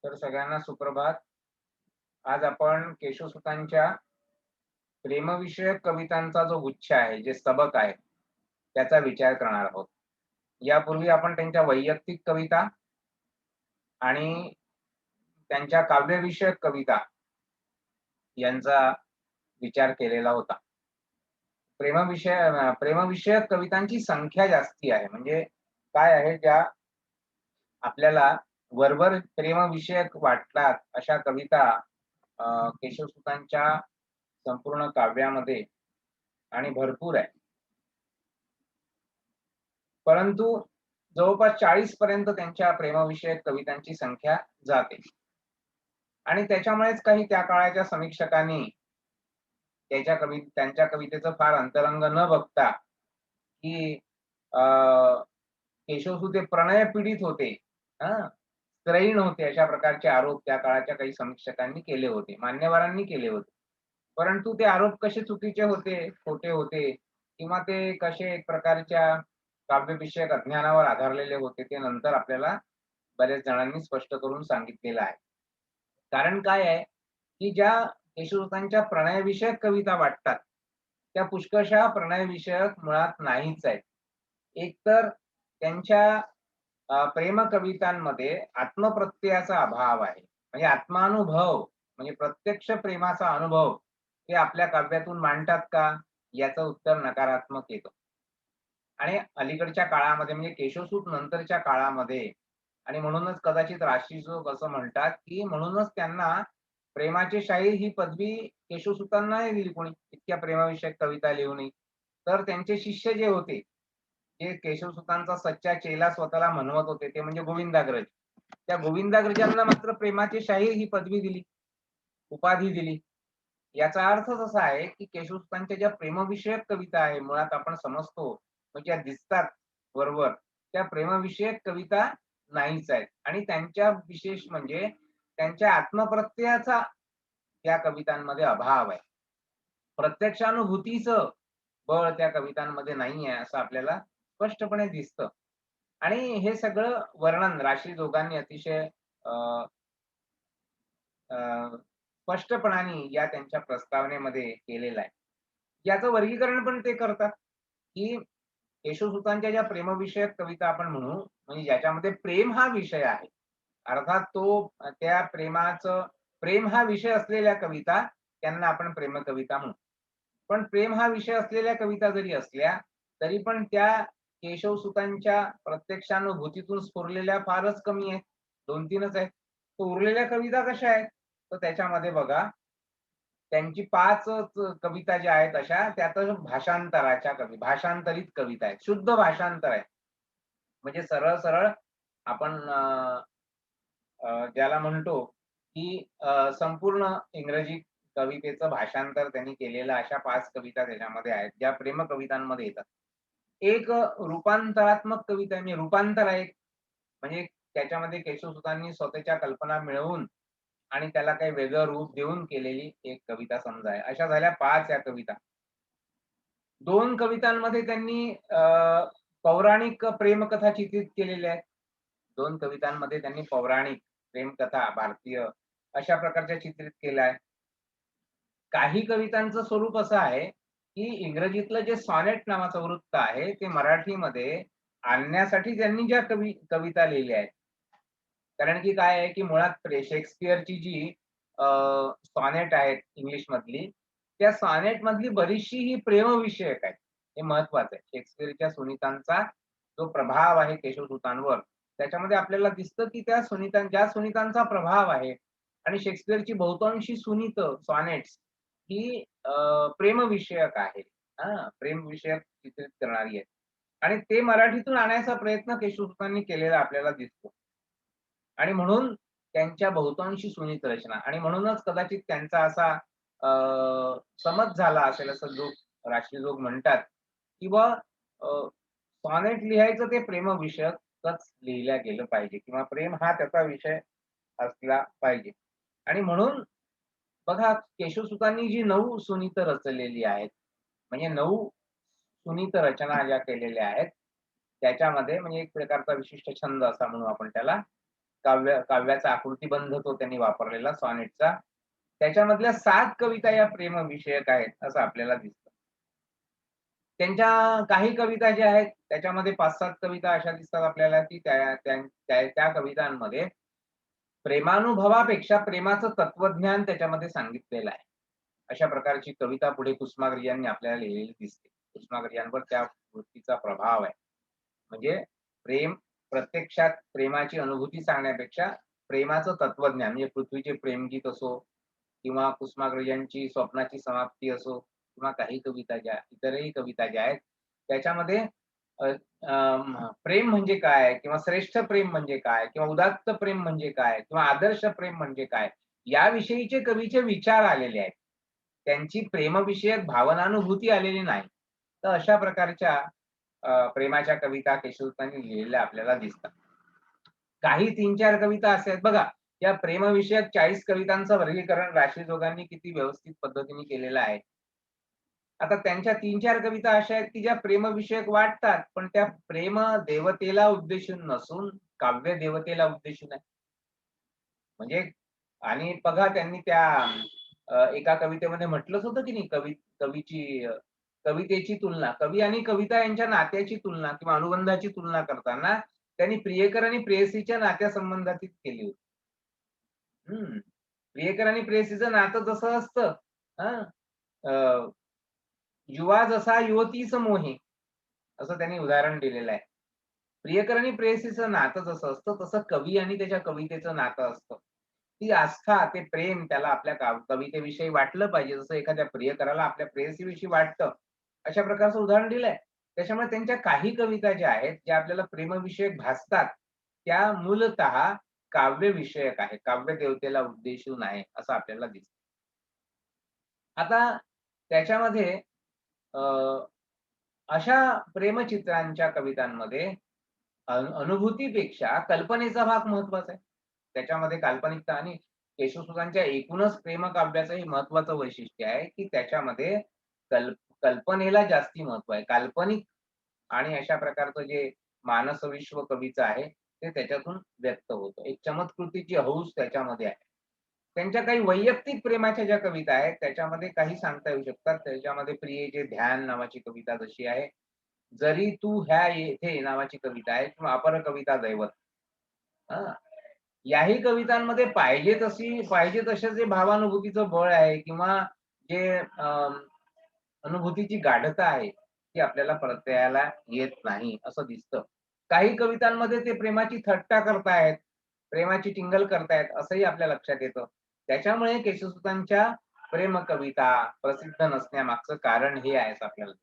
तर सगळ्यांना सुप्रभात. आज आपण केशवसुतांच्या प्रेमविषयक कवितांचा जो गुच्छ आहे, जे सबक आहे, त्याचा विचार करणार आहोत. यापूर्वी आपण त्यांच्या वैयक्तिक कविता आणि त्यांच्या काव्यविषयक कविता यांचा विचार केलेला होता. प्रेमविषयक कवितांची संख्या जास्ती आहे. म्हणजे काय आहे, ज्या आपल्याला वरवर प्रेमविषयक वाटतात अशा कविता केशवसुतांच्या संपूर्ण काव्यामध्ये आणि भरपूर आहे. परंतु जवळपास 40 पर्यंत त्यांच्या प्रेमविषयक कवितांची संख्या जाते. आणि त्याच्यामुळेच काही त्या काळाच्या समीक्षकांनी त्यांच्या कवितेचं फार अंतरंग न बघता, की अ, केशवसुत हे प्रणयपीडित होते, हां, त्रयीण होते, अशा प्रकारचे आरोप त्या काळाच्या काही समीक्षकांनी केले होते, मान्यवरांनी केले होते. परंतु ते आरोप कसे चुकीचे होते, खोटे होते किंवा ते कसे एक प्रकारच्या काव्यविषयक अज्ञानावर आधारलेले होते, ते नंतर आपल्याला बऱ्याच जणांनी स्पष्ट करून सांगितलेलं आहे. कारण काय आहे, की ज्या केशवसुतांच्या प्रणयविषयक कविता वाटतात, त्या पुष्कळशा प्रणयविषयक मुळात नाहीच आहेत. एकतर त्यांच्या प्रेमकवितांमध्ये आत्मप्रत्ययाचा अभाव आहे. म्हणजे आत्मानुभव, म्हणजे प्रत्यक्ष प्रेमाचा अनुभव ते आपल्या काव्यातून मांडतात का? याचं उत्तर नकारात्मक येतं. आणि अलीकडच्या काळामध्ये म्हणजे केशवसूत नंतरच्या काळामध्ये आणि म्हणूनच कदाचित राशीजोग असं म्हणतात, की म्हणूनच त्यांना प्रेमाचे शाहीर ही पदवी केशवसुतांना नाही दिली कोणी, इतक्या प्रेमाविषयक कविता लिहूनही. तर त्यांचे शिष्य जे होते, जे केशवसुतांचा सच्चा चेला स्वतःला म्हणवत होते, ते म्हणजे गोविंदाग्रज. त्या गोविंदाग्रजांना मात्र प्रेमाचे शाहीर ही पदवी दिली, उपाधी दिली. याचा अर्थच असा आहे, की केशवसुतांच्या ज्या प्रेमविषयक कविता आहे, मुळात आपण समजतो, म्हणजे ज्या दिसतात वरवर, त्या प्रेमविषयक कविता नाहीच आहेत. आणि त्यांच्या विशेष म्हणजे त्यांच्या आत्मप्रत्ययाचा त्या कवितांमध्ये अभाव आहे. प्रत्यक्षानुभूतीचं बळ त्या कवितांमध्ये नाहीये, असं आपल्याला स्पष्टपणे दिसतं. आणि हे सगळं वर्णन राशीजोगांनी अतिशय अ, अ, स्पष्टपणाने या त्यांच्या प्रस्तावनेमध्ये केलेलं आहे. याचं वर्गीकरण पण ते करतात, की केशवसुतांच्या ज्या प्रेमविषयक कविता आपण म्हणू, म्हणजे ज्याच्यामध्ये प्रेम हा विषय आहे. अर्थात त्या प्रेम हा विषय असलेल्या कविता, त्यांना आपण प्रेमकविता म्हणू. पण प्रेम हा विषय असलेल्या कविता जरी असल्या, तरी पण त्या केशवसुतांच्या प्रत्यक्षानुभूतीतून स्फुरलेल्या फारच कमी आहेत. 2-3च आहेत. तर उरलेल्या कविता कशा आहेत? तर त्याच्यामध्ये बघा, त्यांची 5च कविता ज्या आहेत अशा, त्यात भाषांतरित कविता आहेत. शुद्ध भाषांतर आहे. म्हणजे सरळ-सरळ आपण ज्याला म्हणतो, की संपूर्ण इंग्रजी कवितेचं भाषांतर त्यांनी केलेलं अशा 5 कविता त्याच्यामध्ये आहेत, ज्या प्रेम कवितांमध्ये येतात. एक रूपांतरात्मक कविता म्हणजे रूपांतर आहे. म्हणजे त्याच्यामध्ये केशवसुतांनी स्वतःच्या कल्पना मिळवून आणि त्याला काही वेगळं रूप देऊन केलेली एक कविता समजा आहे. अशा झाल्या 5 या कविता. 2 कवितांमध्ये त्यांनी पौराणिक प्रेमकथा चित्रित केलेल्या आहेत. 2 कवितांमध्ये त्यांनी पौराणिक प्रेमकथा भारतीय अशा प्रकारच्या चित्रित केल्या आहे. काही कवितांचं स्वरूप असं आहे, की इंग्रजीतलं जे सॉनेट नावाचं वृत्त आहे, ते मराठीमध्ये आणण्यासाठी त्यांनी ज्या कविता लिहिल्या आहेत. कारण की काय आहे, की मुळात शेक्सपियरची जी सॉनेट आहेत इंग्लिशमधली, त्या सॉनेटमधली बरीचशी ही प्रेमविषयक आहे. हे महत्वाचं आहे. शेक्सपियरच्या सुनीतांचा जो प्रभाव आहे केशवसुतांवर, त्याच्यामध्ये आपल्याला दिसतं, की ज्या सुनीतांचा प्रभाव आहे आणि शेक्सपियरची बहुतांशी सॉनेट्स ही प्रेमविषयक आहे. हां, प्रेमविषयक चित्रित करणारी आहे. आणि ते मराठीतून आणायचा प्रयत्न केशवसुतांनी केलेला आपल्याला दिसतो. आणि म्हणून त्यांच्या बहुतांशी सुनीत रचना आणि म्हणूनच कदाचित त्यांचा असा अ, समज झाला असेल असं राष्ट्रीयलोक म्हणतात, की सॉनेट लिहायचं ते प्रेमविषयकच लिहिलं गेलं पाहिजे किंवा प्रेम हा त्याचा विषय असला पाहिजे. आणि म्हणून बघा केशवसुतांनी जी 9 सुनीतं रचलेली आहेत, म्हणजे 9 सुनीत रचना ज्या केलेल्या आहेत, त्याच्यामध्ये म्हणजे एक प्रकारचा विशिष्ट छंद असा म्हणू आपण त्याला. काव्याचा आकृतिबंध तो त्यांनी वापरलेला सॉनेटचा. त्याच्यामधल्या 7 कविता या प्रेमविषयक आहेत, असं आपल्याला दिसतं. त्यांच्या काही कविता ज्या आहेत, त्याच्यामध्ये 5-7 कविता अशा दिसतात आपल्याला, की त्या कवितांमध्ये प्रेमानुभवापेक्षा प्रेमाचं तत्वज्ञान त्याच्यामध्ये सांगितलेलं आहे. अशा प्रकारची कविता पुढे कुसुमाग्रजांनी आपल्याला लिहिलेली दिसते. कुसुमाग्रजांवर त्या वृत्तीचा प्रभाव आहे. म्हणजे प्रेम प्रत्यक्षात प्रेमाची अनुभूती सांगण्यापेक्षा प्रेमाचं तत्वज्ञान म्हणजे पृथ्वीचे प्रेमगीत असो किंवा कुसुमाग्रजांची स्वप्नाची समाप्ती असो किंवा काही कविता ज्या इतरही कविता ज्या आहेत त्याच्यामध्ये अ, प्रेम म्हणजे काय किंवा श्रेष्ठ प्रेम म्हणजे काय किंवा उदात्त प्रेम म्हणजे काय किंवा आदर्श प्रेम म्हणजे काय याविषयीचे कवीचे विचार आलेले आहेत. त्यांची प्रेमविषयक भावनानुभूती आलेली नाही. तर अशा प्रकारच्या प्रेमाच्या कविता केशवसुतांनी लिहिलेल्या आपल्याला दिसतात. काही 3-4 कविता अशा आहेत बघा, या प्रेमविषयक 40 कवितांचं वर्गीकरण राशीजोगांनी किती व्यवस्थित पद्धतीने केलेलं आहे. आता त्यांच्या 3-4 कविता अशा आहेत, की ज्या प्रेमविषयक वाटतात, पण त्या प्रेम देवतेला उद्देशून नसून काव्य देवतेला उद्देशून आहे. म्हणजे आणि बघा त्यांनी त्या एका कवितेमध्ये म्हटलंच होतं की नाही कवितेची तुलना, कवी आणि कविता यांच्या नात्याची तुलना किंवा अनुबंधाची तुलना करताना त्यांनी प्रियकर आणि प्रेयसीच्या नात्यासंबंधाचीच केली होती. हं. प्रियकर आणि प्रेयसीचं नातं जसं असतं हां, अ, युवा जसा युवतीस मोहे, असं त्यांनी उदाहरण दिलेलं आहे. प्रियकर आणि प्रेयसीचं नातं जसं असतं, तसं कवी आणि त्याच्या कवितेचं नातं असतं. ती आस्था, ते प्रेम त्याला आपल्या कवितेविषयी वाटलं पाहिजे. जसं एखाद्या प्रियकराला आपल्या प्रेयसीविषयी वाटतं. अशा प्रकारचं उदाहरण दिलंय. त्याच्यामुळे त्यांच्या काही कविता ज्या आहेत, ज्या आपल्याला प्रेमविषयक भासतात, त्या मूलतः काव्यविषयक आहे. काव्य देवतेला उद्देशून आहे, असं आपल्याला दिसतं. आता त्याच्यामध्ये अ, अशा प्रेमचित्रांच्या कवितांमध्ये अनुभूतीपेक्षा कल्पनेचा भाग महत्वाचा आहे. त्याच्यामध्ये काल्पनिकता आणि केशवसुतांच्या एकूणच प्रेमकाव्याचं हे महत्वाचं वैशिष्ट्य आहे, की त्याच्यामध्ये कल्प कल्पनेला जास्ती महत्व आहे. काल्पनिक आणि अशा प्रकारचं जे मानसविश्व कवीचं आहे, ते त्याच्यातून व्यक्त होतं. एक चमत्कृतीची हौस त्याच्यामध्ये आहे. त्यांच्या काही वैयक्तिक प्रेमाच्या ज्या कविता आहेत, त्याच्यामध्ये काही सांगता येऊ शकतात. त्याच्यामध्ये प्रियेचे ध्यान नावाची कविता जशी आहे. जरी तू ह्या येथे नावाची कविता आहे किंवा अपर कविता दैवत. हां. याही कवितांमध्ये पाहिजे तसे जे भावानुभूतीचं बळ आहे किंवा जे अनुभूतीची गाढता आहे, ती आपल्याला परत येत नाही असं दिसतं. काही कवितांमध्ये ते प्रेमाची थट्टा करतायत, प्रेमाची टिंगल करतायत असंही आपल्या लक्षात येतं. त्याच्यामुळे केशवसुतांच्या प्रेम कविता प्रसिद्ध नसण्यामागचं कारण हे आहे असं आपल्याला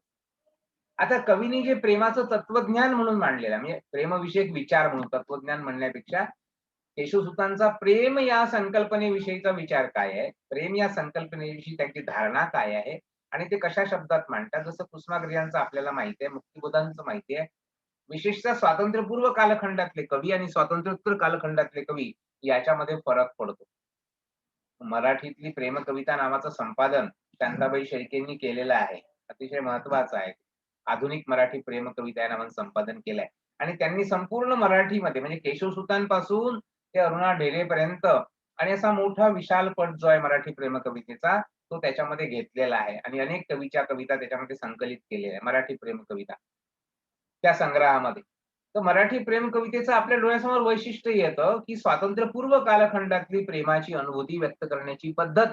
आता कवीने जे प्रेमाचं तत्वज्ञान म्हणून मांडलेलं आहे, म्हणजे प्रेमविषयक विचार म्हणून तत्वज्ञान म्हणण्यापेक्षा केशवसुतांचा प्रेम या संकल्पनेविषयीचा विचार काय आहे? प्रेम या संकल्पनेविषयी त्यांची धारणा काय आहे? आणि ते कशा शब्दात मांडतात? जसं कुसुमाग्रजांचं आपल्याला माहिती आहे, मुक्तिबोधांचं माहिती आहे. विशेषतः स्वातंत्र्यपूर्व कालखंडातले कवी आणि स्वातंत्र्योत्तर कालखंडातले कवी याच्यामध्ये फरक पडतो. मराठीतली प्रेमकविता नावाचं संपादन शांताबाई शेळकेंनी केलेलं आहे. अतिशय महत्वाचं आहे. आधुनिक मराठी प्रेमकविता या नावानं संपादन केलंय आणि त्यांनी संपूर्ण मराठीमध्ये म्हणजे केशवसुतांपासून ते अरुणा ढेरेपर्यंत आणि असा मोठा विशाल पट जो आहे मराठी प्रेमकवितेचा, तो त्याच्यामध्ये घेतलेला आहे आणि अनेक कवीच्या कविता त्याच्यामध्ये संकलित केलेल्या आहे. मराठी प्रेमकविता त्या संग्रहामध्ये. तर मराठी प्रेम कवितेचं आपल्या डोळ्यासमोर वैशिष्ट्य येतं, की स्वातंत्र्यपूर्व कालखंडातली प्रेमाची अनुभूती व्यक्त करण्याची पद्धत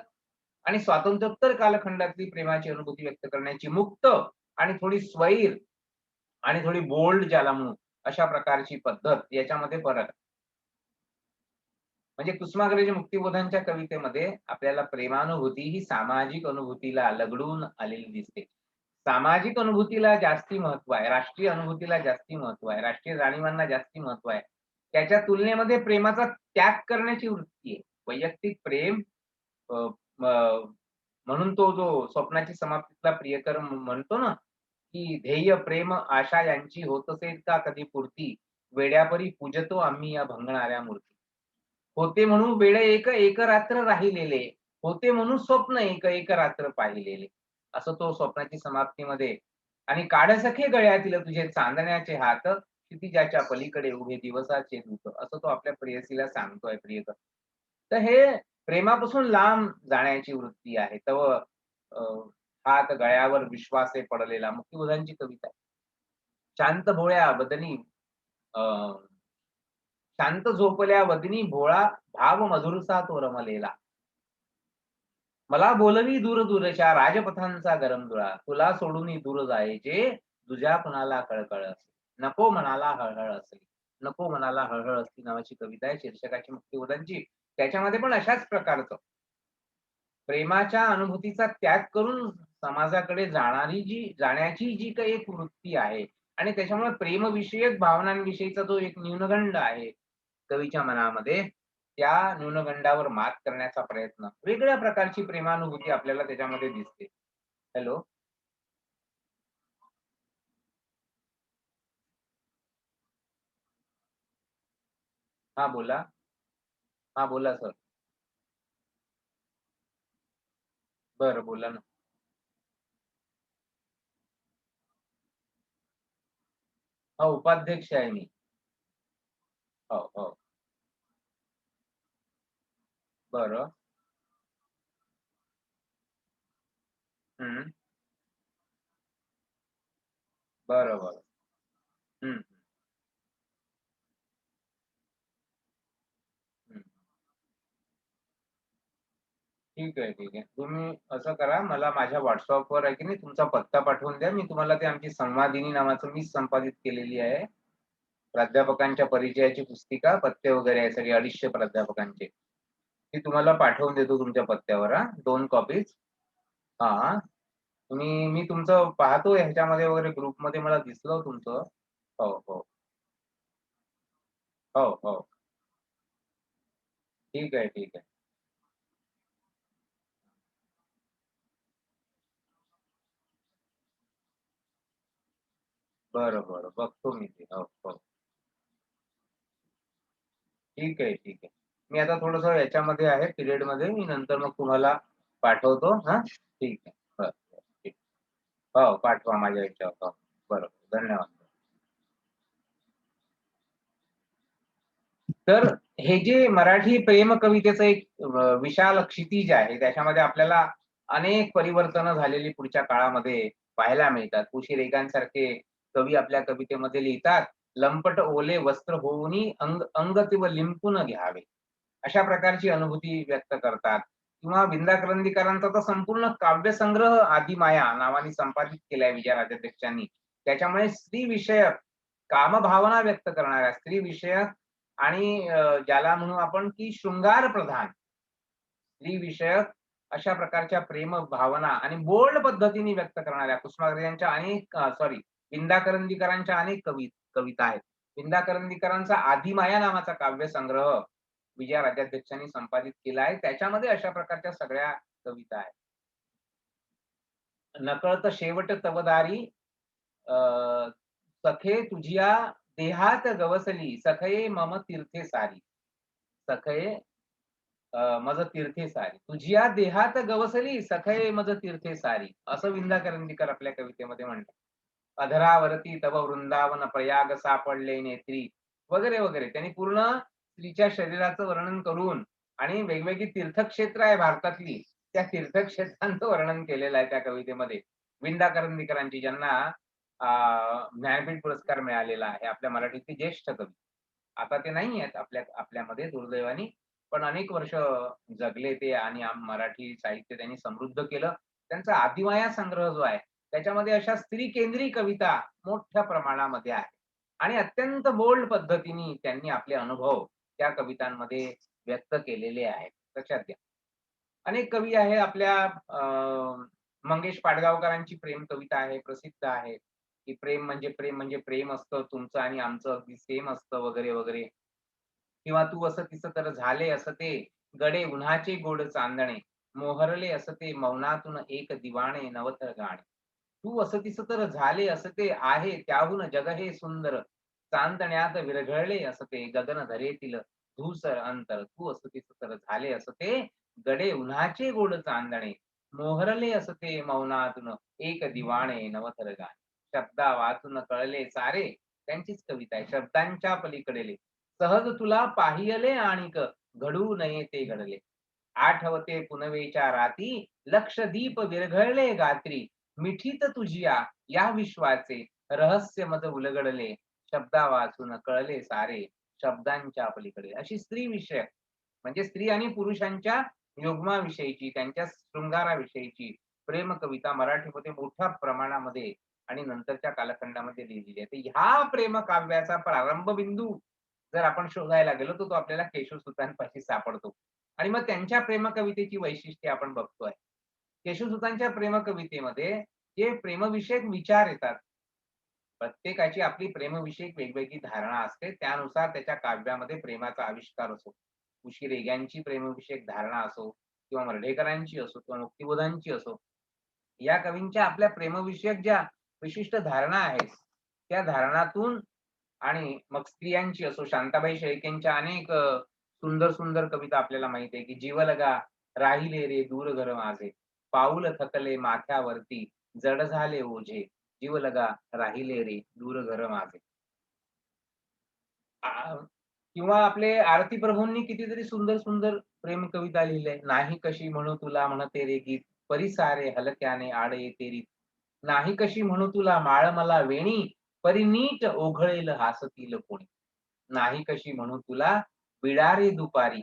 आणि स्वातंत्र्योत्तर कालखंडातली प्रेमाची अनुभूती व्यक्त करण्याची मुक्त आणि थोडी स्वैर आणि थोडी बोल्ड ज्याला म्हणू, अशा प्रकारची पद्धत याच्यामध्ये फरक आहे. म्हणजे कुसुमाग्रज मुक्तिबोधांच्या कवितेमध्ये आपल्याला प्रेमानुभूती ही सामाजिक अनुभूतीला लगडून आलेली दिसते. सामाजिक अनुभूतीला जास्ती महत्व आहे. राष्ट्रीय अनुभूतीला जास्ती महत्व आहे. राष्ट्रीय जाणीवांना जास्ती महत्व आहे. त्याच्या तुलनेमध्ये प्रेमाचा त्याग करण्याची वृत्ती आहे. वैयक्तिक प्रेम अ, अ, म्हणून तो जो स्वप्नाची समाप्तीतला प्रियकर म्हणतो ना, की ध्येय प्रेम आशा यांची होतसे का कधी पूर्ती, वेड्यापरी पूजतो आम्ही या भंगणाऱ्या मूर्ती. होते म्हणून वेडे एक रात्र राहिलेले, होते म्हणून स्वप्न एक रात्र पाहिलेले. असं तो स्वप्नाची समाप्तीमध्ये आणि काढ सखे गळ्यातील तुझे चांदण्याचे हात, क्षितिजाच्या पलीकडे उभे दिवसाचे दूत, असं तो आपल्या प्रेयसीला सांगतोय प्रियकर. तर हे प्रेमापासून लांब जाण्याची वृत्ती आहे. तव अ, हात गळ्यावर विश्वासे पडलेला मुक्तिबोधांची कविता आहे. शांत भोळ्या वदनी अ, शांत झोपल्या वदनी भोळा भाव मधुरसा तो रमलेला. मला बोलवी दूर दूरच्या राजपथांचा गरम धुळा. तुला सोडून दूर जायचे, तुझ्या कुणाला कळकळ असे. नको मनाला हळहळ असली. नको मनाला हळहळ असली नावाची कविता आहे शीर्षकाची मुक्तिबोधांची. त्याच्यामध्ये पण अशाच प्रकारचं प्रेमाच्या अनुभूतीचा त्याग करून समाजाकडे जाण्याची जी काही एक वृत्ती आहे आणि त्याच्यामुळे प्रेमविषयक भावनांविषयीचा जो एक न्यूनगंड आहे कवीच्या मनामध्ये, त्या न्यूनगंडावर मात करण्याचा प्रयत्न, वेगळ्या प्रकारची प्रेमानुभूती आपल्याला त्याच्यामध्ये दिसते. हॅलो. हां, बोला. हां, बोला सर. बरं, बोला ना. हो, उपाध्यक्ष आहे मी. हो, हो. बरं. हं. बरं, बरं. हं, हं. ठीक आहे, ठीक आहे. तुम्ही असं करा, मला माझ्या WhatsAppवर आहे की नाही तुमचा पत्ता पाठवून द्या. मी तुम्हाला ते आमची संवादिनी नावाचं मीच संपादित केलेली आहे. प्राध्यापकांच्या परिचयाची पुस्तिका, पत्ते वगैरे आहे सगळे 250 प्राध्यापकांचे. ती तुम्हाला पाठवून देतो तुमच्या पत्त्यावर हां, 2 कॉपीज. हां. मी तुमचं पाहतोय ह्याच्यामध्ये वगैरे ग्रुपमध्ये मला दिसलं तुमचं. हो, हो. हो, हो. ठीक आहे, ठीक आहे. बरं, बरं. बघतो मी ते. हो, हो. ठीक आहे, ठीक आहे. मी आता थोडंसं याच्यामध्ये आहे पिरियडमध्ये. मी नंतर मग तुम्हाला पाठवतो. हां. ठीक आहे. बरं, बरं. ठीक. हो, पाठवा माझ्या ह्याच्यावर. हो. बरोबर. धन्यवाद. तर हे जे मराठी प्रेम कवितेचं एक विशाल क्षितिज आहे, त्याच्यामध्ये आपल्याला अनेक परिवर्तनं झालेली पुढच्या काळामध्ये पाहायला मिळतात. पु. रेखांसारखे कवी आपल्या कवितेमध्ये लिहितात, "लंपट ओले वस्त्र होऊनी अंग ते लिंपून घ्यावे." अशा प्रकारची अनुभूती व्यक्त करतात. किंवा विंदा करंदीकरांचा तर संपूर्ण काव्यसंग्रह "आदिमाया" नावाने संपादित केलाय विजय राजाध्यक्षांनी. त्याच्यामुळे स्त्रीविषयक कामभावना व्यक्त करणाऱ्या, स्त्रीविषयक आणि ज्याला म्हणू आपण की शृंगार प्रधान, स्त्रीविषयक अशा प्रकारच्या प्रेम भावना आणि बोल्ड पद्धतीने व्यक्त करणाऱ्या कुसुमाग्रजांच्या अनेक सॉरी विंदा करंदीकरांच्या अनेक कविता आहेत. विंदा करंदीकरांचा "आदिमाया" नावाचा काव्यसंग्रह विजया राजाध्यक्षांनी संपादित केला आहे. त्याच्यामध्ये अशा प्रकारच्या सगळ्या कविता आहेत. नकळत शेवट तव दारी अ, सखे तुझिया देहात गवसली, सखये मम तीर्थे सारी. सखये मज तीर्थे सारी. तुझिया देहात गवसली, सखये मज तीर्थे सारी. असं विंदा करंदीकर आपल्या कवितेमध्ये म्हणतात. अधरावरती तव वृंदावन प्रयाग सापडले नेत्री वगैरे, वगैरे. त्यांनी पूर्ण स्त्रीच्या शरीराचं वर्णन करून आणि वेगवेगळी तीर्थक्षेत्र आहे भारतातली, त्या तीर्थक्षेत्रांचं वर्णन केलेलं आहे त्या कवितेमध्ये. विंदा करंदीकरांची ज्यांना ज्ञानपीठ पुरस्कार मिळालेला आहे. आपल्या मराठीतले ज्येष्ठ कवी. आता ते नाही आहेत आपल्यामध्ये दुर्दैवाने. पण अनेक वर्ष जगले ते आणि मराठी साहित्य त्यांनी समृद्ध केलं. त्यांचा आदिमाया संग्रह जो आहे, त्याच्यामध्ये अशा स्त्रीकेंद्री कविता मोठ्या प्रमाणामध्ये आहेत आणि अत्यंत बोल्ड पद्धतीने त्यांनी आपले अनुभव त्या कवितांमध्ये व्यक्त केलेले आहेत. लक्षात घ्या. अनेक कवी आहे आपल्या मंगेश पाडगावकरांची प्रेम कविता आहे, प्रसिद्ध आहे, की प्रेम म्हणजे प्रेम असतं तुमचं आणि आमचं अगदी सेम असतं वगैरे, वगैरे. किंवा तू असं तिचं तर झाले असं ते गडे उन्हाचे गोड चांदणे, मोहरले असं ते मौनातून एक दिवाणे नवतर गाणे. तू असं तिचं तर झाले असं ते आहे त्याहून जग हे सुंदर, चांदण्यात विरघळले असं ते गगन धरेतील धूसर अंतर. तू असं तिचं तर झाले असं ते गडे उन्हाचे गोड चांदणे, मोहरले असं ते मौनातून एक दिवाणे नवतर गाणे. शब्दा वाचून कळले सारे, त्यांचीच कविता आहे. शब्दांच्या पलीकडेले सहज तुला पाहियले आणिक घडू नये ते घडले. आठवते पुनवेच्या राती लक्षदीप विरघळले गात्री. मिठीत तुझिया या विश्वाचे रहस्य मज उलगडले. शब्दा वाचून कळले सारे शब्दांच्या पलीकडे. अशी स्त्री विषयक म्हणजे स्त्री आणि पुरुषांच्या युग्माविषयीची, त्यांच्या शृंगाराविषयीची प्रेम कविता मराठीमध्ये मोठ्या प्रमाणामध्ये आणि नंतरच्या कालखंडामध्ये लिहिलेली आहे. तर ह्या प्रेम काव्याचा प्रारंभ बिंदू जर आपण शोधायला गेलो, तर तो आपल्याला केशवसुतांपाशी सापडतो. आणि मग त्यांच्या प्रेम कवितेची वैशिष्ट्ये आपण बघतोय. केशवसुतांच्या प्रेम कवितेमध्ये जे प्रेमविषयक विचार येतात, प्रत्येकाची आपली प्रेमविषयक वेगवेगळी धारणा असते. त्यानुसार त्याच्या काव्यामध्ये प्रेमाचा आविष्कार असो. उशिरेग्यांची प्रेमविषयक धारणा असो किंवा मर्ढेकरांची असो किंवा मुक्तिबोधांची असो. या कवींच्या आपल्या प्रेमविषयक ज्या विशिष्ट धारणा आहेत, त्या धारणातून आणि मग स्त्रियांची असो, शांताबाई शेळकेंच्या अनेक सुंदर, सुंदर कविता आपल्याला माहिती आहे, की "जीवलगा राहिले रे दूर घर माझे, पाऊल थकले माथ्यावरती, जड झाले ओझे, जीवलगा राहिले रे दूर घर माझे." आ किंवा आपले आरती प्रभूंनी कितीतरी सुंदर, सुंदर प्रेम कविता लिहिल्या "नाही कशी म्हणू तुला म्हणते रे गीत, परी सारे हलक्याने आड येते रीत. नाही कशी म्हणू तुला माळ मला वेणी, परी नीट ओघळेल हासतील कोणी. नाही कशी म्हणू तुला विडा दुपारी,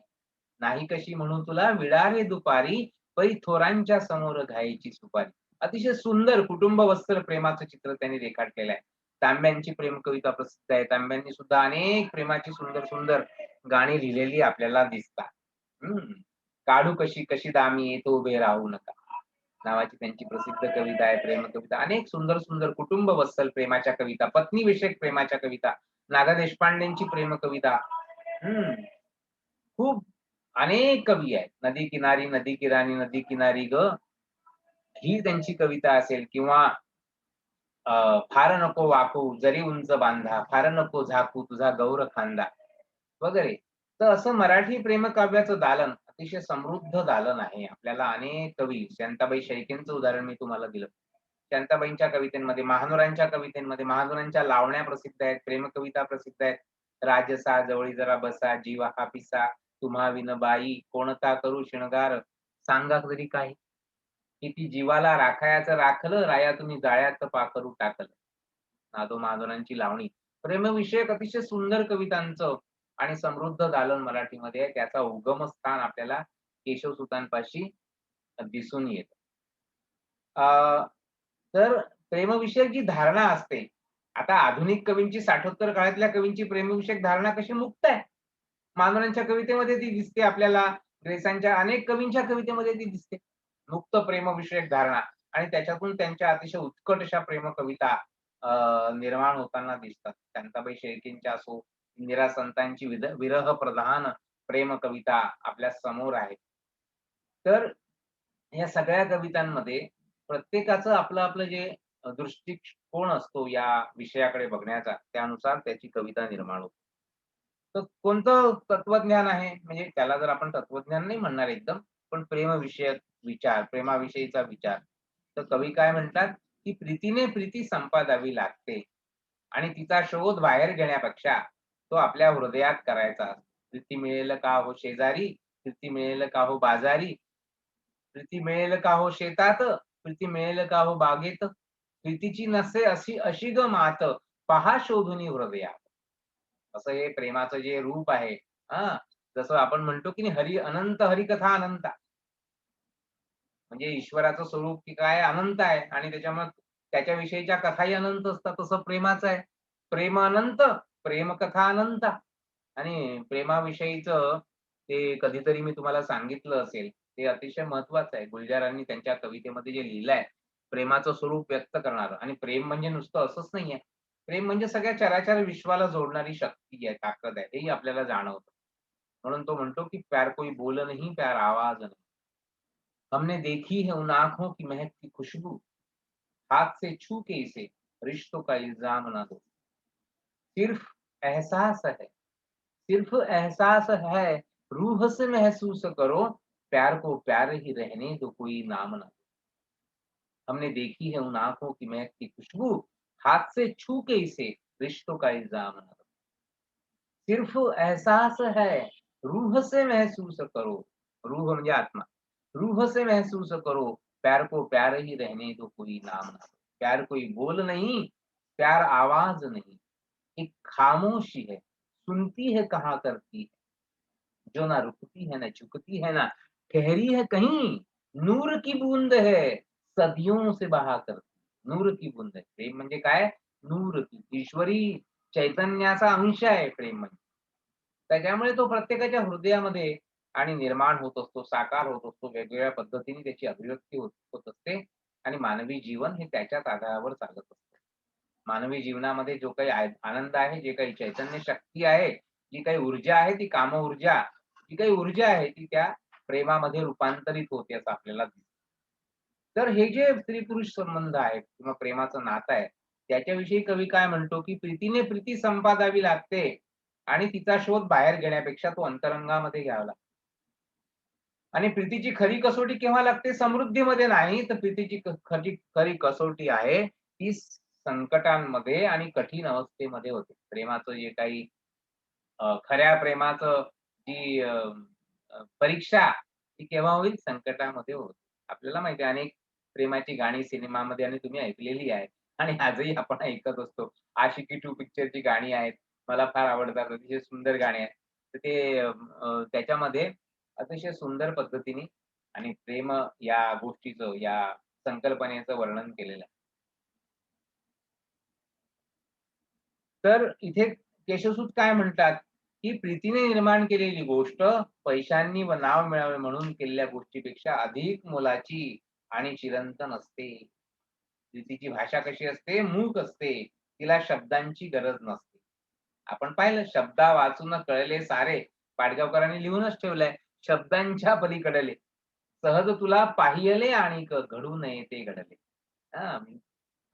नाही कशी म्हणू तुला विडा दुपारी, परी थोरांच्या समोर घ्यायची सुपारी." अतिशय सुंदर कुटुंब वत्सल प्रेमाचं चित्र त्यांनी रेखाटलेलं आहे. तांब्यांची प्रेम कविता प्रसिद्ध आहे. तांब्यांनी सुद्धा अनेक प्रेमाची सुंदर, सुंदर गाणी लिहिलेली आपल्याला दिसतात. हं. "काढू कशी कशी दामी येतो उभे राहू नका." नावाची त्यांची प्रसिद्ध कविता आहे, प्रेम कविता. अनेक सुंदर, सुंदर कुटुंब वत्सल प्रेमाच्या कविता, पत्नीविषयक प्रेमाच्या कविता, नागा देशपांडेंची प्रेम कविता. हं. खूप अनेक कवी आहेत. "नदी किनारी, नदी किनारी, नदी किनारी गं" ही त्यांची कविता असेल किंवा "फार नको वाकू जरी उंच बांधा, फार नको झाकू तुझा गौर खांदा" वगैरे. तर असं मराठी प्रेमकाव्याचं दालन अतिशय समृद्ध दालन आहे. आपल्याला अनेक कवी शांताबाई शेळकेंचं उदाहरण मी तुम्हाला दिलं. शांताबाईंच्या कवितेमध्ये, महानुरांच्या कवितेमध्ये, महानुरांच्या लावण्या प्रसिद्ध आहेत, प्रेमकविता प्रसिद्ध आहेत. "राजसा जवळी जरा बसा, जीव हा पिसा, तुम्हा विन बाई, कोणता करू शृंगार, सांगा तरी काही. किती जीवाला राखायचं राखलं, राया तुम्ही जाळ्यात पाखरू टाकलं." नादो महाजनांची लावणी. प्रेमविषयक अतिशय सुंदर कवितांचं आणि समृद्ध दालन मराठीमध्ये आहे. त्याचा उगमस्थान आपल्याला केशवसुतांपाशी दिसून येतं. अ, तर प्रेमविषयक जी धारणा असते, आता आधुनिक कवींची साठोत्तर काळातल्या कवींची प्रेमविषयक धारणा कशी मुक्त आहे. मानवरांच्या कवितेमध्ये ती दिसते आपल्याला, ग्रेसांच्या अनेक कवींच्या कवितेमध्ये ती दिसते. मुक्त प्रेमविषयक धारणा आणि त्याच्यातून त्यांच्या अतिशय उत्कट अशा प्रेमकविता निर्माण होताना दिसतात. शांताबाई शेळकेंच्या असो, इंदिरा संतांची विरह प्रधान प्रेम कविता आपल्या समोर आहे. तर या सगळ्या कवितांमध्ये प्रत्येकाचं आपलं-आपलं जे दृष्टिकोन असतो या विषयाकडे बघण्याचा, त्यानुसार त्याची कविता निर्माण होते. तर कोणतं तत्वज्ञान आहे? म्हणजे त्याला जर आपण तत्वज्ञान नाही म्हणणार एकदम, पण प्रेमविषयक विचार, प्रेमाविषयीचा विचार. तर कवी काय म्हणतात, की "प्रीतीने प्रीती संपादावी लागते आणि तिचा शोध बाहेर घेण्यापेक्षा तो आपल्या हृदयात करायचा असतो. प्रीती मिळेल का हो शेजारी, प्रीती मिळेल का हो बाजारी, प्रीती मिळेल का हो शेतात, प्रीती मिळेल का हो बागेत, प्रीतीची नसे अशी अशी ग मात, पहा शोधुनी हृदयात." असं हे प्रेमाचं जे रूप आहे, हां, जसं आपण म्हणतो की नाही अनंत हरिकथा अनंता. म्हणजे ईश्वराचं स्वरूप की काय अनंत आहे आणि त्याच्यामुळे त्याच्याविषयीच्या कथाही अनंत असतात. तसं प्रेमाचं आहे. प्रेम अनंत, प्रेमकथा अनंत आणि प्रेमाविषयीचं ते कधीतरी मी तुम्हाला सांगितलं असेल, ते अतिशय महत्वाचं आहे. गुलजारांनी त्यांच्या कवितेमध्ये जे लिहिलंय, प्रेमाचं स्वरूप व्यक्त करणारं आणि प्रेम म्हणजे नुसतं असंच नाहीये. प्रेम म्हणजे सगळ्या चराचर विश्वाला जोडणारी शक्ती आहे, ताकद आहे. हेही आपल्याला जाणवतं. म्हणून तो म्हणतो की "प्यार कोई बोल नहीं, प्यार आवाज नहीं. हमने देखी है उन आँखों की महकती खुशबू, हाथ से छू के इसे रिश्तों का इल्ज़ाम ना दो. सिर्फ एहसास है, सिर्फ एहसास है, रूह से महसूस करो, प्यार को प्यार ही रहने दो, कोई नाम ना दो. हमने देखी है उन आँखों की महकती खुशबू, हाथ से छू के इसे रिश्तों का इल्जाम न, सिर्फ एहसास है, रूह से महसूस करो, रूह म्हणजे आत्मा, रूह से महसूस करो, प्यार को प्यार ही रहने दो, कोई नाम ना दो, प्यार कोई बोल नहीं, प्यार आवाज नहीं, एक खामोशी है, सुनती है कहाँ करती है, जो ना रुकती है, ना झुकती है, ना ठहरी है कहीं, नूर की बूंद है, सदियों से बहा करती, नूर की बूंद है. प्रेम म्हणजे काय? नूर की, ईश्वरी चैतन्याचा अंश आहे प्रेम म्हणजे. त्याच्यामुळे तो प्रत्येकाच्या हृदयामध्ये आणि निर्माण होत असतो, साकार होत असतो. वेगवेगळ्या पद्धतीने त्याची अभिव्यक्ती होत होत असते आणि मानवी जीवन हे त्याच्याच आधारावर चालत असतं. मानवी जीवनामध्ये जो काही आनंद आहे, जे काही चैतन्य शक्ती आहे, जी काही ऊर्जा आहे, ती कामऊर्जा, जी काही ऊर्जा आहे, ती त्या प्रेमामध्ये रूपांतरित होते असं आपल्याला दिसतं. तर हे जे स्त्री-पुरुष संबंध आहेत किंवा प्रेमाचं नातं आहे, त्याच्याविषयी कवी काय म्हणतो, की प्रीतीने प्रीती संपादावी लागते आणि तिचा शोध बाहेर घेण्यापेक्षा तो अंतरंगामध्ये घ्यावा लागतो. आणि प्रीतीची खरी कसोटी केव्हा लागते? समृद्धीमध्ये नाही, तर प्रीतीची खरी खरी कसोटी आहे, ती संकटांमध्ये आणि कठीण अवस्थेमध्ये होते. प्रेमाचं जे काही खऱ्या प्रेमाचं जी परीक्षा ती केव्हा होईल? संकटामध्ये होईल. आपल्याला माहिती आहे अनेक प्रेमाची गाणी सिनेमामध्ये आणि तुम्ही ऐकलेली आहेत आणि आजही आपण ऐकत असतो. आशिकी 2 पिक्चरची गाणी आहेत. मला फार आवडतात. अतिशय सुंदर गाणी आहेत. तर ते त्याच्यामध्ये अतिशय सुंदर पद्धतीने आणि प्रेम या गोष्टीचं, या संकल्पनेचं वर्णन केलेलं आहे. तर इथे केशवसूत काय म्हणतात, की प्रीतीने निर्माण केलेली गोष्ट पैशांनी व नाव मिळावे म्हणून केलेल्या गोष्टीपेक्षा अधिक मोलाची आणि चिरंतन असते. प्रीतीची भाषा कशी असते? मूक असते. तिला शब्दांची गरज नसते. आपण पाहिलं शब्दा वाचून कळले सारे. पाडगावकरांनी लिहूनच ठेवलंय. शब्दांच्या पलीकडले. सहज तुला पाहियले आणिक घडू नये ते घडले. हां,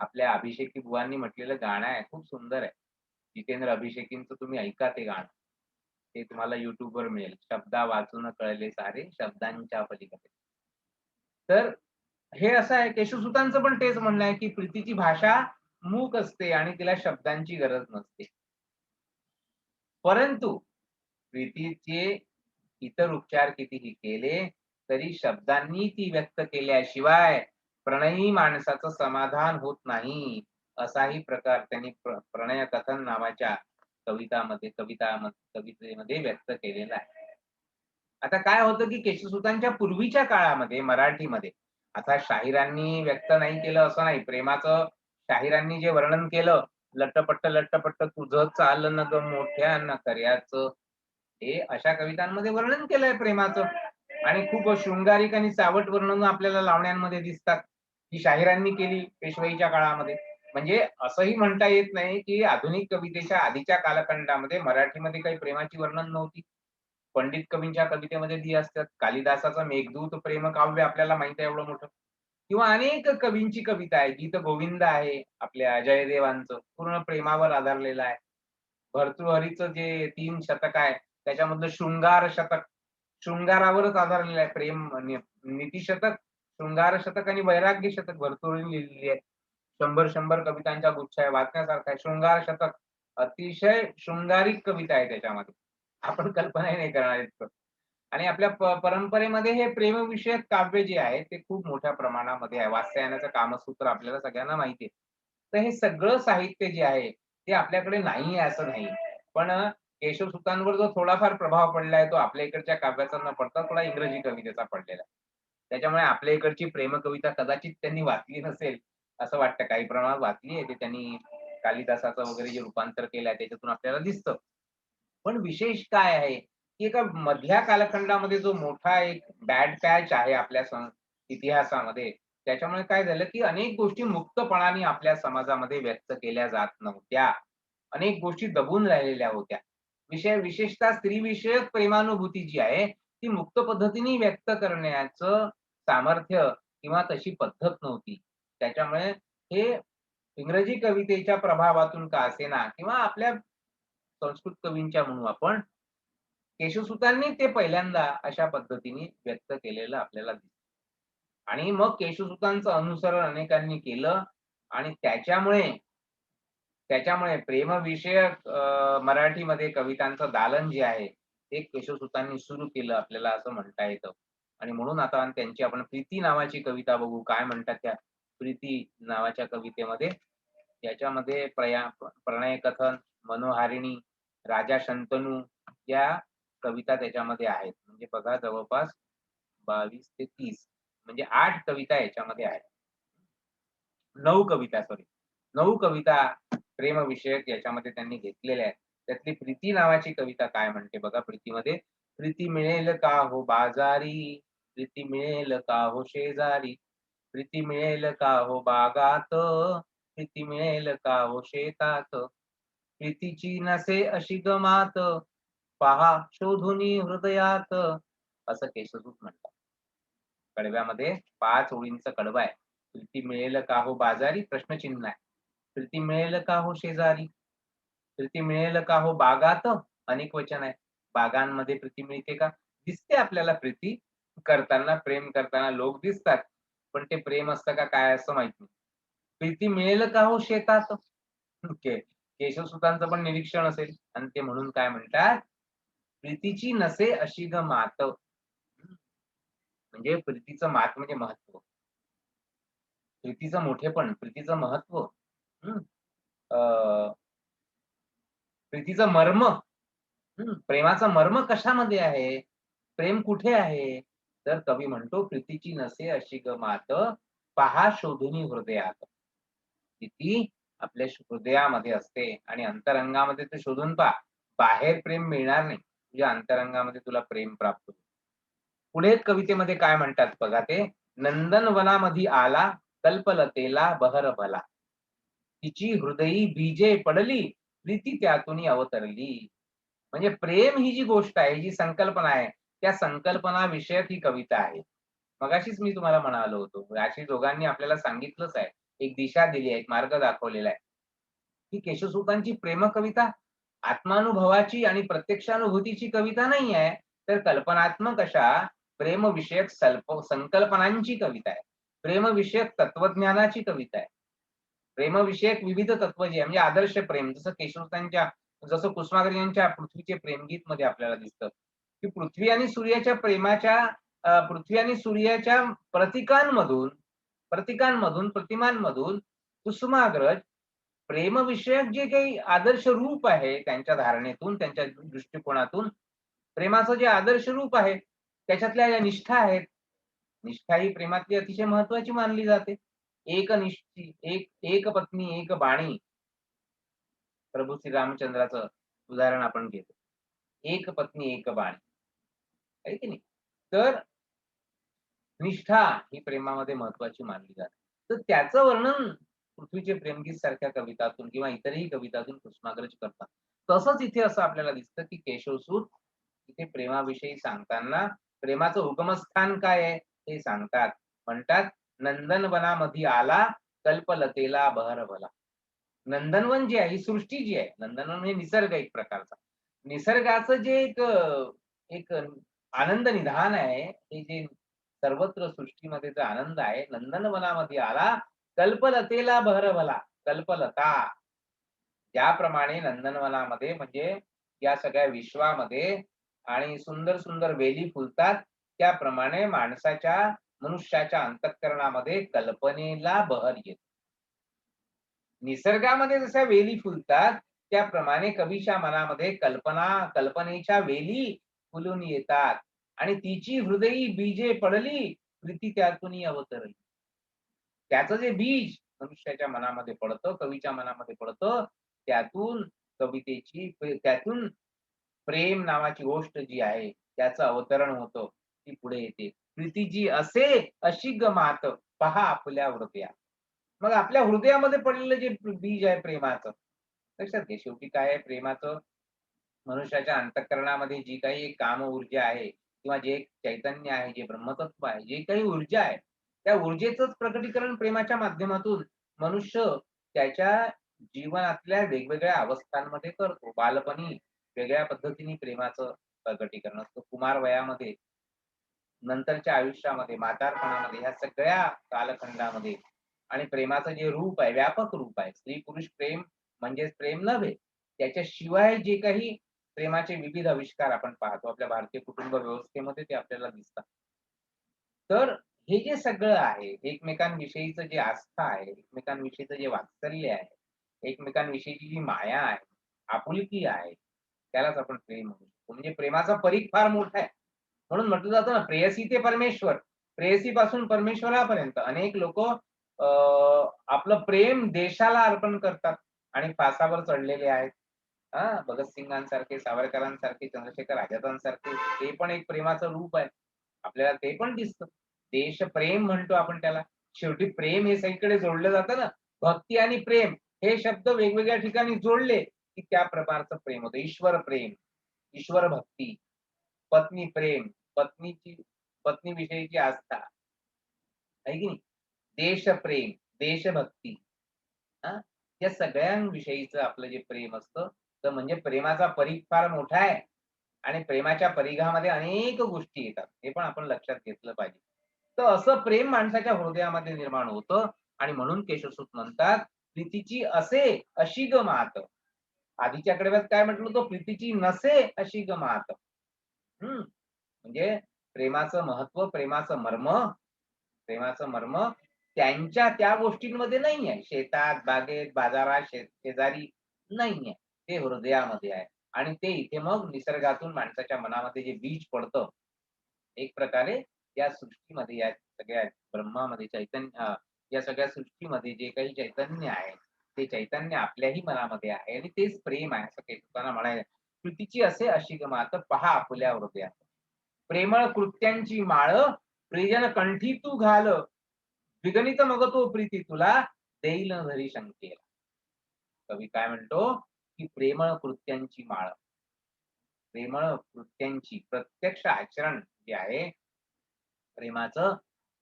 आपल्या अभिषेकी बुवांनी म्हटलेलं गाणं आहे. खूप सुंदर आहे. जितेंद्र अभिषेकींचं तुम्ही ऐका ते गाणं. ते तुम्हाला YouTubeवर मिळेल. शब्दा वाचून कळले सारे, शब्दांच्या पलीकडे. तर हे असं आहे केशवसुतांचं पण तेच म्हणणं आहे, की प्रीतीची भाषा मूक असते आणि तिला शब्दांची गरज नसते. परंतु प्रीतीचे इतर उपचार कितीही केले, तरी शब्दांनी ती व्यक्त केल्याशिवाय प्रणयी माणसाचं समाधान होत नाही. असाही प्रकार त्यांनी प्रणय कथन नावाच्या कवितेमध्ये व्यक्त केलेला आहे. आता काय होतं, की केशवसुतांच्या पूर्वीच्या काळामध्ये मराठीमध्ये आता शाहिरांनी व्यक्त नाही केलं असं नाही. प्रेमाचं शाहिरांनी जे वर्णन केलं, लट्टपट्ट, लट्टपट्ट तुझं चालन गं मोठ्या नखऱ्याचं. हे अशा कवितांमध्ये वर्णन केलंय प्रेमाचं आणि खूप शृंगारिक आणि चावट वर्णनं आपल्याला लावण्यांमध्ये दिसतात. ही शाहिरांनी केली पेशवाईच्या काळामध्ये. म्हणजे असंही म्हणता येत नाही, की आधुनिक कवितेच्या आधीच्या कालखंडामध्ये मराठीमध्ये काही प्रेमाची वर्णन नव्हती. पंडित कवींच्या कवितेमध्ये ती असतात. कालिदासाचं मेघदूत प्रेमकाव्य आपल्याला माहिती आहे एवढं मोठं. किंवा अनेक कवींची कविता आहे. गीतगोविंद आहे आपल्या जयदेवांचं. पूर्ण प्रेमावर आधारलेलं आहे. भर्तृहरीचं जे 3 शतक आहे, त्याच्यामधलं शृंगार शतक, शृंगारावरच आधारलेलं आहे. नीतिशतक, शृंगार शतक आणि वैराग्य शतक भर्तृहरीने लिहिलेली आहे. 100-100 कवितांचा गुच्छ आहे. वाचण्यासारखा आहे. शृंगार शतक अतिशय शृंगारिक कविता आहे त्याच्यामध्ये. आपण कल्पनाही नाही करणार इतकं. आणि आपल्या परंपरेमध्ये हे प्रेमविषयक काव्य जे आहे, ते खूप मोठ्या प्रमाणामध्ये आहे. वात्स्यायनाचं कामसूत्र आपल्याला सगळ्यांना माहिती आहे. तर हे सगळं साहित्य जे आहे, ते आपल्याकडे नाही आहे असं नाही. पण केशवसुतांवर जो थोडाफार प्रभाव पडलाय, तो आपल्या इकडच्या काव्याचा न पडता थोडा इंग्रजी कवितेचा पडलेला आहे. त्याच्यामुळे आपल्या इकडची प्रेमकविता कदाचित त्यांनी वाचली नसेल, असं वाटतं. काही प्रमाणात वाचली आहे. ते त्यांनी कालिदासाचं वगैरे जे रूपांतर केलंय, त्याच्यातून आपल्याला दिसतं. पण विशेष काय आहे, की एका मधल्या कालखंडामध्ये जो मोठा एक बॅड पॅच आहे आपल्या इतिहासामध्ये, त्याच्यामुळे काय झालं, की अनेक गोष्टी मुक्तपणाने आपल्या समाजामध्ये व्यक्त केल्या जात नव्हत्या. अनेक गोष्टी दबून राहिलेल्या होत्या. विशेषतः स्त्रीविषयक प्रेमानुभूती जी आहे, ती मुक्त पद्धतीने व्यक्त करण्याचं सामर्थ्य किंवा तशी पद्धत नव्हती. त्याच्यामुळे हे इंग्रजी कवितेच्या प्रभावातून का असेना किंवा आपल्या संस्कृत कवींच्या म्हणू आपण, केशवसुतांनी ते पहिल्यांदा अशा पद्धतीने व्यक्त केलेलं आपल्याला दिसतं. आणि मग केशवसुतांचं अनुसरण अनेकांनी केलं आणि त्याच्यामुळे त्याच्यामुळे प्रेमविषयक मराठीमध्ये कवितांचं दालन जे आहे, ते केशवसुतांनी सुरू केलं आपल्याला असं म्हणता येतं. आणि म्हणून आता त्यांची आपण प्रीती नावाची कविता बघू. काय म्हणतात त्या प्रीती नावाच्या कवितेमध्ये? याच्यामध्ये प्रणय कथन, मनोहारिणी, राजा शंतनू या कविता त्याच्यामध्ये आहेत. म्हणजे बघा जवळपास 22 ते 30 म्हणजे 8 कविता याच्यामध्ये आहेत. 9 कविता सॉरी. 9 कविता प्रेमविषयक याच्यामध्ये त्यांनी घेतलेल्या आहेत. त्यातली प्रीती नावाची कविता काय म्हणते बघा प्रीतीमध्ये, "प्रीती मिळेल का हो बाजारी, प्रीती मिळेल का हो शेजारी, प्रीती मिळेल का हो बागात, प्रीती मिळेल का हो शेतात, प्रीतीची नसे अशी गमात, पहा शोधुनी हृदयात." असं केशवसुत म्हणतात. कडव्यामध्ये 5 ओळींचा कडवा आहे. "प्रीती मिळेल का हो बाजारी?" प्रश्नचिन्ह आहे. "प्रीती मिळेल का हो शेजारी? प्रीती मिळेल का हो बागात?" अनेक वचन आहे. बागांमध्ये प्रीती मिळते का? दिसते आपल्याला प्रीती करताना, प्रेम करताना लोक दिसतात. पण ते प्रेम असतं का काय असं माहीत नाही. "प्रीती मिळेल का हो शेतात?" केशवसुतांचं पण निरीक्षण असेल आणि ते म्हणून काय म्हणतात, "प्रीतीची नसे अशी ग मात." म्हणजे प्रीतीचं मात म्हणजे महत्त्व. प्रीतीचं मोठेपण, प्रीतीचं महत्त्व. हं. अ, प्रीतीचं मर्म, प्रेमाचं मर्म कशामध्ये आहे? प्रेम कुठे आहे? तर कवी म्हणतो, "प्रीतीची नसे अशी ग मात, पहा शोधुनी हृदयात." ती आपल्या हृदयामध्ये असते आणि अंतरंगामध्ये तू शोधून पहा. बाहेर प्रेम मिळणार नाही. तुझ्या अंतरंगामध्ये तुला प्रेम प्राप्त होईल. पुढे कवितेमध्ये काय म्हणतात बघा ते, "नंदनवनामधी आला, कल्पलतेला बहर भला. तिची हृदयी बीजे पडली, प्रीती त्यातून अवतरली." म्हणजे प्रेम ही जी गोष्ट आहे, ही जी संकल्पना आहे, त्या संकल्पना विषयक ही कविता आहे. मगाशीच मी तुम्हाला म्हणालो होतो, अशी दोघांनी आपल्याला सांगितलंच आहे. एक दिशा दिली आहे, एक मार्ग दाखवलेला आहे. ही केशवसुतांची प्रेमकविता आत्मानुभवाची आणि प्रत्यक्षानुभूतीची कविता नाही आहे, तर कल्पनात्मक अशा प्रेमविषयक संकल्पनांची कविता आहे. प्रेमविषयक तत्वज्ञानाची कविता आहे. प्रेमविषयक विविध तत्व जे आहे म्हणजे आदर्श प्रेम जसं केशवसुतांच्या जसं कुसुमाग्रज यांच्या पृथ्वीचे प्रेमगीत मध्ये आपल्याला दिसतं, की पृथ्वी आणि सूर्याच्या प्रेमाच्या पृथ्वी आणि सूर्याच्या प्रतीकांमधून प्रतिमांमधून कुसुमाग्रज प्रेमविषयक जे काही आदर्श रूप आहे त्यांच्या धारणेतून, त्यांच्या दृष्टिकोनातून प्रेमाचं जे आदर्श रूप आहे, त्याच्यातल्या ज्या निष्ठा आहेत, निष्ठा ही प्रेमातली अतिशय महत्त्वाची मानली जाते. एक पत्नी एक बाणी प्रभू श्री रामचंद्राचं उदाहरण आपण घेतो. एक पत्नी एक बाणी, आहे की नाही? तर निष्ठा ही प्रेमामध्ये महत्त्वाची मानली जाते. तर त्याचं वर्णन पृथ्वीचे प्रेमगीत सारख्या कवितातून किंवा इतरही कवितातून कुसुमाग्रज करतात. तसंच इथे असं आपल्याला दिसतं, की केशवसूत इथे प्रेमाविषयी सांगताना प्रेमाचं उगमस्थान काय आहे हे सांगतात. म्हणतात, "नंदनवनामध्ये आला, कल्पलतेला बहर भला." नंदनवन जी आहे, ही सृष्टी जी आहे, नंदनवन म्हणजे निसर्ग एक प्रकारचा. निसर्गाचं जे एक आनंद निधान आहे, हे जे सर्वत्र सृष्टीमध्ये जो आनंद आहे, नंदनवनामध्ये आला, कल्पलतेला बहर भला. कल्पलता ज्याप्रमाणे नंदनवनामध्ये म्हणजे या सगळ्या विश्वामध्ये आणि सुंदर सुंदर वेली फुलतात, त्याप्रमाणे मनुष्याच्या अंतःकरणामध्ये कल्पनेला बहर येते. निसर्गामध्ये जशा वेली फुलतात, त्याप्रमाणे कवीच्या मनामध्ये कल्पनेच्या वेली फुलून येतात आणि तिची हृदयी बीजे पडली, प्रीती त्यातून अवतरली. त्याचं जे बीज मनुष्याच्या मनामध्ये पडतं, कवीच्या मनामध्ये पडतं, त्यातून त्यातून प्रेम नावाची गोष्ट जी आहे, त्याचं अवतरण होतं. ती पुढे येते. प्रीती जी असे अशी गमात, पहा आपल्या हृदयात. मग आपल्या हृदयामध्ये पडलेलं जे बीज आहे प्रेमाचं, लक्षात घे शेवटी काय आहे प्रेमाचं मनुष्याच्या अंतःकरणामध्ये जी काही एक काम ऊर्जा आहे किंवा जे एक चैतन्य आहे, जे ब्रह्मतत्व आहे, जी काही ऊर्जा आहे, त्या ऊर्जेचंच प्रकटीकरण प्रेमाच्या माध्यमातून मनुष्य त्याच्या जीवनातल्या वेगवेगळ्या अवस्थांमध्ये करतो. बालपणी वेगळ्या पद्धतीने प्रेमाचं प्रकटीकरण असतं. कुमार वयामध्ये, नंतरच्या आयुष्यामध्ये, म्हातारपणामध्ये ह्या सगळ्या कालखंडामध्ये आणि प्रेमाचं जे रूप आहे, व्यापक रूप आहे. स्त्री-पुरुष प्रेम म्हणजेच प्रेम नव्हे. त्याच्याशिवाय जे काही प्रेमाचे विविध आविष्कार आपण पाहतो आपल्या भारतीय कुटुंब व्यवस्थेमध्ये ते आपल्याला दिसतात. तर हे जे सगळं आहे, एकमेकांविषयीचं जे आस्था आहे, एकमेकांविषयीचं जे वात्सल्य आहे, एकमेकांविषयीची जी माया आहे, आपुलकी आहे, त्यालाच आपण प्रेम म्हणू शकतो. म्हणजे प्रेमाचा परीघ फार मोठा आहे. म्हणून म्हटलं जातं ना, प्रेयसी ते परमेश्वर. प्रेयसीपासून परमेश्वरापर्यंत अनेक लोकं आपलं प्रेम देशाला अर्पण करतात आणि फासावर चढलेले आहेत. हां, भगतसिंगांसारखे, सावरकरांसारखे, चंद्रशेखर आझादांसारखे ते पण एक प्रेमाचं रूप आहे. आपल्याला ते पण दिसतं. देशप्रेम म्हणतो आपण त्याला. शेवटी प्रेम हे सगळीकडे जोडलं जातं ना. भक्ती आणि प्रेम हे शब्द वेगवेगळ्या ठिकाणी जोडले, की त्या प्रकारचं प्रेम होतं. ईश्वर प्रेम, ईश्वर भक्ती, पत्नी प्रेम, पत्नीची पत्नीविषयीची आस्था, आहे की नाही? देशप्रेम, देशभक्ती हां, या सगळ्यांविषयीचं आपलं जे प्रेम असतं, तर म्हणजे प्रेमाचा परीघ फार मोठा आहे आणि प्रेमाच्या परिघामध्ये अनेक गोष्टी येतात. हे पण आपण लक्षात घेतलं पाहिजे. तर असं प्रेम माणसाच्या हृदयामध्ये निर्माण होतं आणि म्हणून केशवसूत म्हणतात, "प्रीतीची असे अशी ग मात." आधीच्या कडव्यात काय म्हटलं होतं, "प्रीतीची नसे अशी ग मात." म्हणजे प्रेमाचं महत्त्व, प्रेमाचं मर्म त्यांच्या त्या गोष्टींमध्ये नाहीये. शेतात, बागेत, बाजारात, शेजारी नाहीये. ते हृदयामध्ये आहे. आणि ते इथे मग निसर्गातून माणसाच्या मनामध्ये जे बीज पडतं, एक प्रकारे या सृष्टीमध्ये, या सगळ्या ब्रह्मामध्ये या सगळ्या सृष्टीमध्ये जे काही चैतन्य आहे, ते चैतन्य आपल्याही मनामध्ये आहे आणि तेच प्रेम आहे, असं काही लोकांना म्हणायला. "कृतीची असे अशी ग मात पहा आपुल्या हृदयात. प्रेमळ कृत्यांची माळ प्रियजन कंठी तू घाल. विगणित मग तो प्रीती तुला देईल न धरी शंकेला." कवी काय म्हणतो, की प्रेमळ कृत्यांची माळ, प्रेमळ कृत्यांची प्रत्यक्ष आचरण जे आहे प्रेमाचं,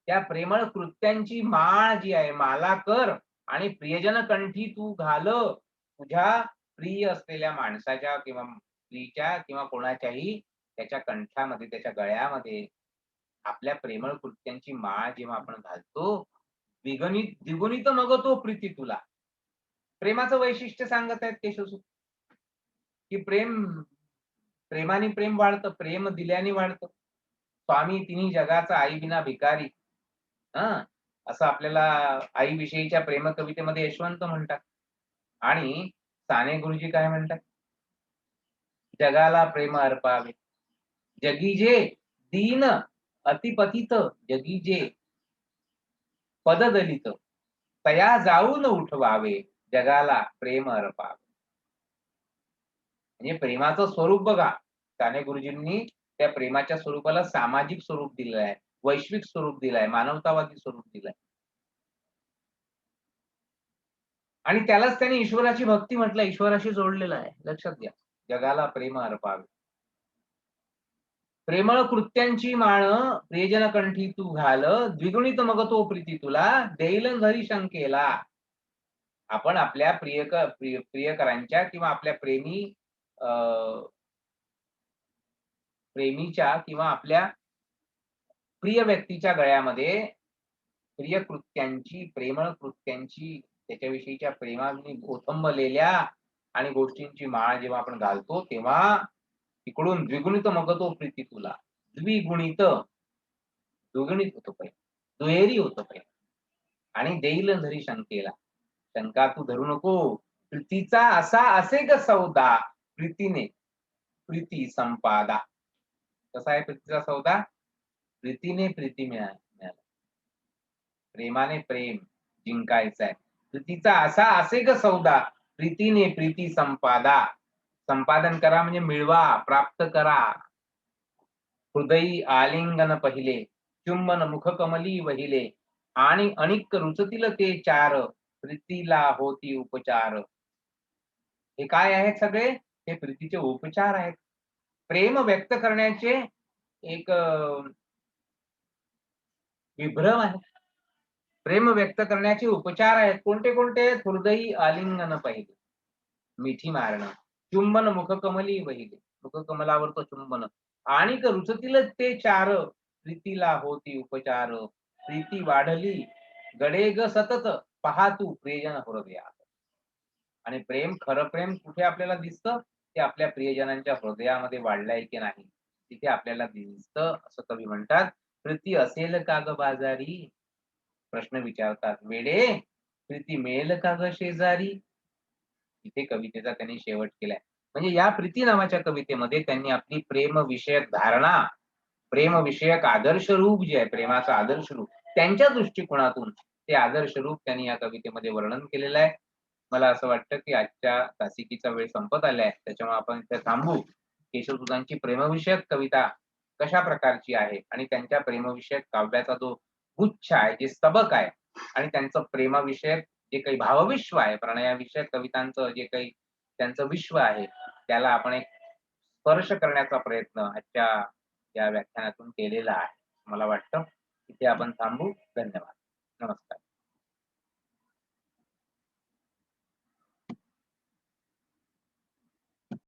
त्या प्रेमळ कृत्यांची माळ जी आहे, माला कर आणि प्रियजन कंठी तू घाल. तुझ्या प्रिय असलेल्या माणसाच्या किंवा स्त्रीच्या किंवा कोणाच्याही त्याच्या कंठामध्ये, त्याच्या गळ्यामध्ये आपल्या प्रेमळ कृत्यांची माळ जेव्हा आपण घालतो, द्विगुणित मग तो प्रीती तुला. प्रेमाचं वैशिष्ट्य सांगत आहेत केशवसूत, की प्रेमाने प्रेम वाढतं, प्रेम दिल्याने वाढतं. स्वामी तिन्ही जगाचा आई बिना भिकारी. हां, असं आपल्याला आईविषयीच्या प्रेम कवितेमध्ये यशवंत म्हणतात. आणि साने गुरुजी काय म्हणतात? जगाला प्रेम अर्पावे. जगी जे दीन अतिपतित, जगी जे पददलित, तया जाऊन उठवावे, जगाला प्रेम अर्पावे. म्हणजे प्रेमाचं स्वरूप बघा. साने गुरुजींनी त्या प्रेमाच्या स्वरूपाला सामाजिक स्वरूप दिलं आहे, वैश्विक स्वरूप दिलं आहे, मानवतावादी स्वरूप दिलंय. आणि त्यालाच त्यांनी ईश्वराची भक्ती म्हटलं, ईश्वराशी जोडलेलं आहे. लक्षात घ्या. जगाला प्रेम अर्पावे. प्रेमळ कृत्यांची माळ प्रियजन कंठी तू घाल, द्विगुणित मग तो प्रीती तुला, देईल धरी शंकेला. आपण आपल्या प्रियकरांच्या किंवा आपल्या अ, प्रेमीच्या किंवा आपल्या प्रिय व्यक्तीच्या गळ्यामध्ये प्रिय कृत्यांची, प्रेमळ कृत्यांची, त्याच्याविषयीच्या प्रेमाने ओथंबलेल्या आणि गोष्टींची माळ जेव्हा आपण घालतो, तेव्हा तिकडून द्विगुणित मग तो प्रीती तुला. द्विगुणित, दुगणित होतो प्रेम. दुहेरी होतं प्रेम. आणि देईल धरी शंकेला. शंका तू धरू नको. प्रीतीचा असा असे ग सौदा, प्रीतीने प्रीती संपादा. कसा आहे प्रीतीचा सौदा? प्रीतीने प्रीती मिळाली. प्रेमाने प्रेम जिंकायचं आहे. प्रीतीचा असा असे ग सौदा, प्रीतीने प्रीती संपादा. संपादन करा म्हणजे मिळवा, प्राप्त करा. हृदयी आलिंगन पहिले, चुंबन मुखकमली वहिले, आणि अनिक रुचतील ते चार, प्रीतीला होती उपचार. हे काय आहेत सगळे? हे प्रीतीचे उपचार आहेत. प्रेम व्यक्त करण्याचे एक विभ्रम आहे. प्रेम व्यक्त करण्याचे उपचार आहेत. कोणते कोणते आहेत? हृदयी आलिंगन पहिले, मिठी मारणं. चुंबन मुखकमली वहिले, मुखकमलावर तो चुंबन. आणि रुचतील ते चार, प्रीतीला होती उपचार. प्रीती वाढली गडे ग सतत, पहा तू प्रियजन हृदयात. आणि प्रेम, खरं प्रेम कुठे आपल्याला दिसतं? ते आपल्या प्रियजनांच्या हृदयामध्ये वाढलंय की नाही, तिथे आपल्याला दिसतं असं कवी म्हणतात. "प्रीती असेल का गं बाजारी?" प्रश्न विचारतात. "वेडे, प्रीती मिळेल का गं शेजारी?" इथे कवितेचा त्यांनी शेवट केलाय. म्हणजे या प्रीती नावाच्या कवितेमध्ये त्यांनी आपली प्रेमविषयक धारणा, प्रेमविषयक आदर्श रूप जे आहे, प्रेमाचं आदर्श रूप, त्यांच्या दृष्टिकोनातून ते आदर्श रूप त्यांनी या कवितेमध्ये वर्णन केलेलं आहे. मला असं वाटतं, की आजच्या तासिकीचा वेळ संपत आलाय. त्याच्यामुळे आपण इथे थांबू. केशवसुतांची प्रेमविषयक कविता कशा प्रकारची आहे आणि त्यांच्या प्रेमविषयक काव्याचा जो गुच्छ आहे, जे स्तबक आहे आणि त्यांचं प्रेमाविषयक जे काही भावविश्व आहे, प्रणयाविषयक कवितांचं जे काही त्यांचं विश्व आहे, त्याला आपण एक स्पर्श करण्याचा प्रयत्न आजच्या या व्याख्यानातून केलेला आहे. मला वाटतं इथे आपण थांबू. धन्यवाद.